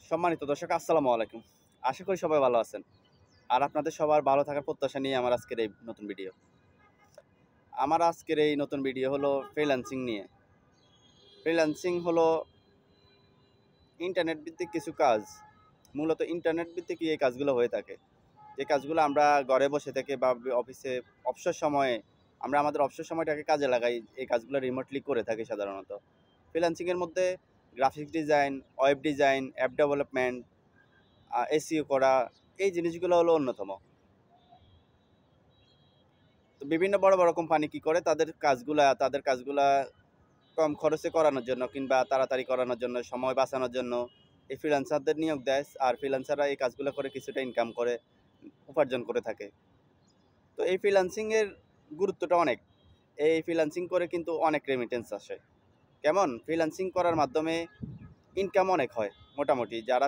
সম্মানিত দর্শক, আসসালামু আলাইকুম। আশা করি সবাই ভালো আছেন। আর আপনাদের সবার ভালো থাকার প্রত্যাশা নিয়ে আমার আজকের এই নতুন ভিডিও। আমার আজকের এই নতুন ভিডিও হলো ফ্রিল্যান্সিং নিয়ে। ফ্রিল্যান্সিং হলো ইন্টারনেট ভিত্তিক কিছু কাজ। মূলত ইন্টারনেট ভিত্তিক এই কাজগুলো হয়ে থাকে। যে কাজগুলো আমরা ঘরে বসে থেকে বা অফিসে অবসর সময়ে আমরা আমাদের অবসর সময়টাকে কাজে লাগাই, এই কাজগুলো রিমোটলি করে থাকি সাধারণত। ফ্রিল্যান্সিংয়ের মধ্যে graphics design, web design, app development, SEO করা, এই জিনিসগুলো হলো অন্যতম। তো বিভিন্ন বড় বড় কোম্পানি কি করে তাদের কাজগুলা কম খরচে করানোর জন্য কিংবা তাড়াতাড়ি করানোর জন্য, সময় বাঁচানোর জন্য এই ফ্রিল্যান্সারদের নিয়োগ দেয়। আর ফ্রিল্যান্সাররা এই কাজগুলো করে কিছুটা ইনকাম করে, উপার্জন করে থাকে। তো এই ফ্রিল্যান্সিংয়ের গুরুত্বটা অনেক। এই ফ্রিল্যান্সিং করে কিন্তু অনেক রেমিটেন্স আসে। কেমন? ফ্রিল্যান্সিং করার মাধ্যমে ইনকাম অনেক হয়। মোটামুটি যারা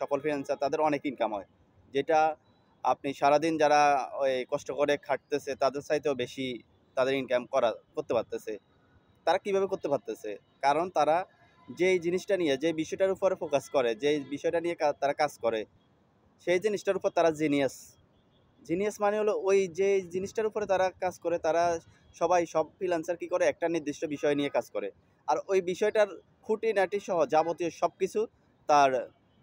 সফল ফ্রিল্যান্সার তাদের অনেক ইনকাম হয়, যেটা আপনি সারাদিন যারা ওই কষ্ট করে খাটতেছে তাদের চাইতেও বেশি তাদের ইনকাম করতে পারতেছে। তারা কিভাবে করতে পারতেছে? কারণ তারা যেই জিনিসটা নিয়ে, যে বিষয়টার উপরে ফোকাস করে, যেই বিষয়টা নিয়ে তারা কাজ করে, সেই জিনিসটার উপর তারা জিনিয়াস। জিনিয়াস মানে হলো ওই যে জিনিসটার উপরে তারা কাজ করে, সব ফ্রিল্যান্সার কি করে একটা নির্দিষ্ট বিষয় নিয়ে কাজ করে। আর ওই বিষয়টার খুঁটিনাটি সহ যাবতীয় সব কিছু তার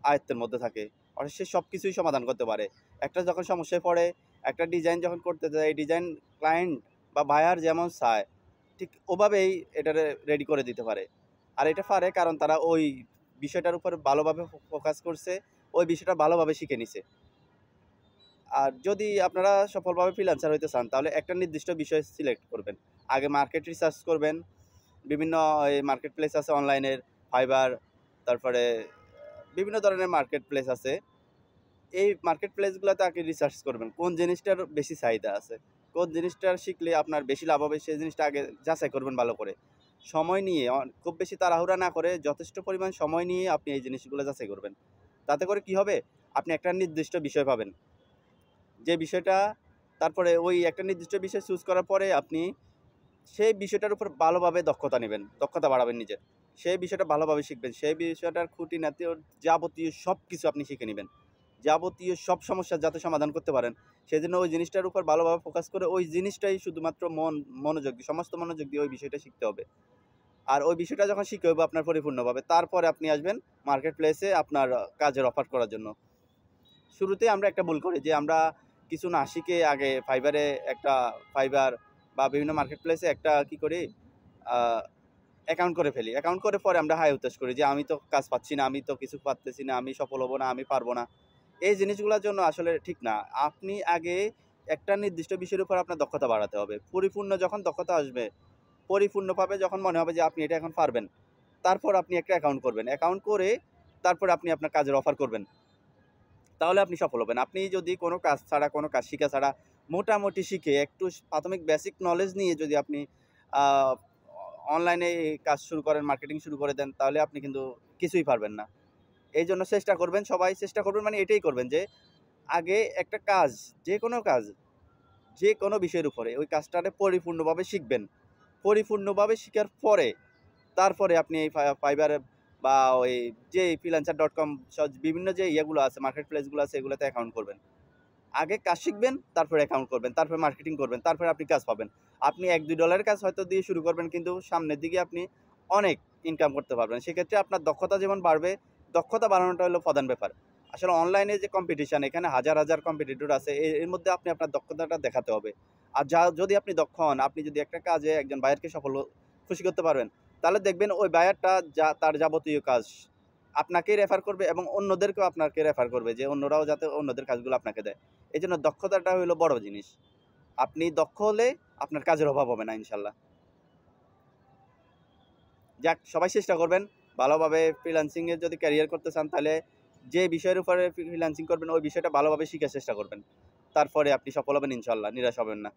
আয়ত্তের মধ্যে থাকে। অর্থাৎ সে সব কিছুই সমাধান করতে পারে। একটা যখন সমস্যায় পড়ে, একটা ডিজাইন যখন করতে যায়, এই ডিজাইন ক্লায়েন্ট বা বায়ার যেমন চায় ঠিক ওভাবেই এটারে রেডি করে দিতে পারে। আর এটা পারে কারণ তারা ওই বিষয়টার উপর ভালোভাবে ফোকাস করছে, ওই বিষয়টা ভালোভাবে শিখে নিছে। আর যদি আপনারা সফলভাবে ফ্রিল্যান্সার হইতে চান তাহলে একটা নির্দিষ্ট বিষয় সিলেক্ট করবেন। আগে মার্কেট রিসার্চ করবেন। বিভিন্ন এই মার্কেট প্লেস আছে অনলাইনের, ফাইবার, তারপরে বিভিন্ন ধরনের মার্কেট প্লেস আছে। এই মার্কেট প্লেসগুলোতে আগে রিসার্চ করবেন কোন জিনিসটার বেশি চাহিদা আছে, কোন জিনিসটার শিখলে আপনার বেশি লাভ হবে, সেই জিনিসটা আগে যাচাই করবেন ভালো করে। সময় নিয়ে, খুব বেশি তাড়াহুড়া না করে যথেষ্ট পরিমাণ সময় নিয়ে আপনি এই জিনিসগুলো যাচাই করবেন। তাতে করে কি হবে? আপনি একটা নির্দিষ্ট বিষয় পাবেন, যে বিষয়টা তারপরে ওই একটা নির্দিষ্ট বিষয় চুজ করার পরে আপনি সেই বিষয়টার উপর ভালোভাবে দক্ষতা নেবেন, দক্ষতা বাড়াবেন নিজের। সেই বিষয়টা ভালোভাবে শিখবেন, সেই বিষয়টার খুঁটিনাটি যাবতীয় সব কিছু আপনি শিখে নেবেন। যাবতীয় সব সমস্যার যাতে সমাধান করতে পারেন, সেজন্য ওই জিনিসটার উপর ভালোভাবে ফোকাস করে ওই জিনিসটাই শুধুমাত্র মনোযোগ দিয়ে, সমস্ত মনোযোগ দিয়ে ওই বিষয়টা শিখতে হবে। আর ওই বিষয়টা যখন শিখে হবে আপনার পরিপূর্ণভাবে, তারপরে আপনি আসবেন মার্কেট প্লেসে আপনার কাজের অফার করার জন্য। শুরুতেই আমরা একটা ভুল করি যে আমরা কিছু না শিখে আগে ফাইবার বা বিভিন্ন মার্কেট প্লেসে একটা কি করি, অ্যাকাউন্ট করে ফেলি। অ্যাকাউন্ট করে পরে আমরা হায় হুতাশ করি যে আমি তো কাজ পাচ্ছি না, আমি তো কিছু পারতেছি না, আমি সফল হব না, আমি পারবো না। এই জিনিসগুলোর জন্য আসলে ঠিক না। আপনি আগে একটা নির্দিষ্ট বিষয়ের উপর আপনার দক্ষতা বাড়াতে হবে। পরিপূর্ণ যখন দক্ষতা আসবে, পরিপূর্ণভাবে যখন মনে হবে যে আপনি এটা এখন পারবেন, তারপর আপনি একটা অ্যাকাউন্ট করবেন। অ্যাকাউন্ট করে তারপরে আপনি আপনার কাজের অফার করবেন। তাহলে আপনি সফল হবেন। আপনি যদি কোনো কাজ ছাড়া, কোনো কাজ শিখা ছাড়া মোটামুটি শিখে একটু প্রাথমিক বেসিক নলেজ নিয়ে যদি আপনি আ অনলাইনে কাজ শুরু করেন, মার্কেটিং শুরু করে দেন, তাহলে আপনি কিন্তু কিছুই পারবেন না। এইজন্য চেষ্টা করবেন, সবাই চেষ্টা করবেন, মানে এটাই করবেন যে আগে একটা কাজ, যেকোনো কাজ, যেকোনো বিষয়ের উপরে ওই কাজটারে পরিপূর্ণভাবে শিখবেন। পরিপূর্ণভাবে শিখার পরে তারপরে আপনি এই ফাইবার বা ওই যে freelancer.com বিভিন্ন যে ইয়েগুলো আছে, মার্কেট প্লেসগুলো আছে, এগুলোতে অ্যাকাউন্ট করবেন। আগে কাজ শিখবেন, তারপরে অ্যাকাউন্ট করবেন, তারপরে মার্কেটিং করবেন, তারপরে আপনি কাজ পাবেন। আপনি $1-2 কাজ হয়তো দিয়ে শুরু করবেন, কিন্তু সামনের দিকে আপনি অনেক ইনকাম করতে পারবেন। সেক্ষেত্রে আপনার দক্ষতা যেমন বাড়বে, দক্ষতা বাড়ানোটা হলো প্রধান ব্যাপার। আসলে অনলাইনে যে কম্পিটিশন, এখানে হাজার হাজার কম্পিটিটর আছে, এর মধ্যে আপনি আপনার দক্ষতাটা দেখাতে হবে। আর যদি আপনি দক্ষ হন, আপনি যদি একটা কাজে একজন বায়ারকে খুশি করতে পারবেন, তাহলে দেখবেন ওই বায়ারটা তার যাবতীয় কাজ আপনাকেই রেফার করবে এবং অন্যদেরকেও আপনাকে রেফার করবে, যে অন্যরাও যাতে অন্যদের কাজগুলো আপনাকে দেয়। এজন্য দক্ষতাটা হলো বড় জিনিস। আপনি দক্ষ হলে আপনার কাজের অভাব হবে না ইনশাল্লাহ। যাক, সবাই চেষ্টা করবেন ভালোভাবে। ফ্রিল্যান্সিংয়ে যদি ক্যারিয়ার করতে চান তাহলে যে বিষয়ের উপরে ফ্রিল্যান্সিং করবেন ওই বিষয়টা ভালোভাবে শিখার চেষ্টা করবেন। তারপরে আপনি সফল হবেন ইনশাল্লাহ, নিরাশ হবেন না।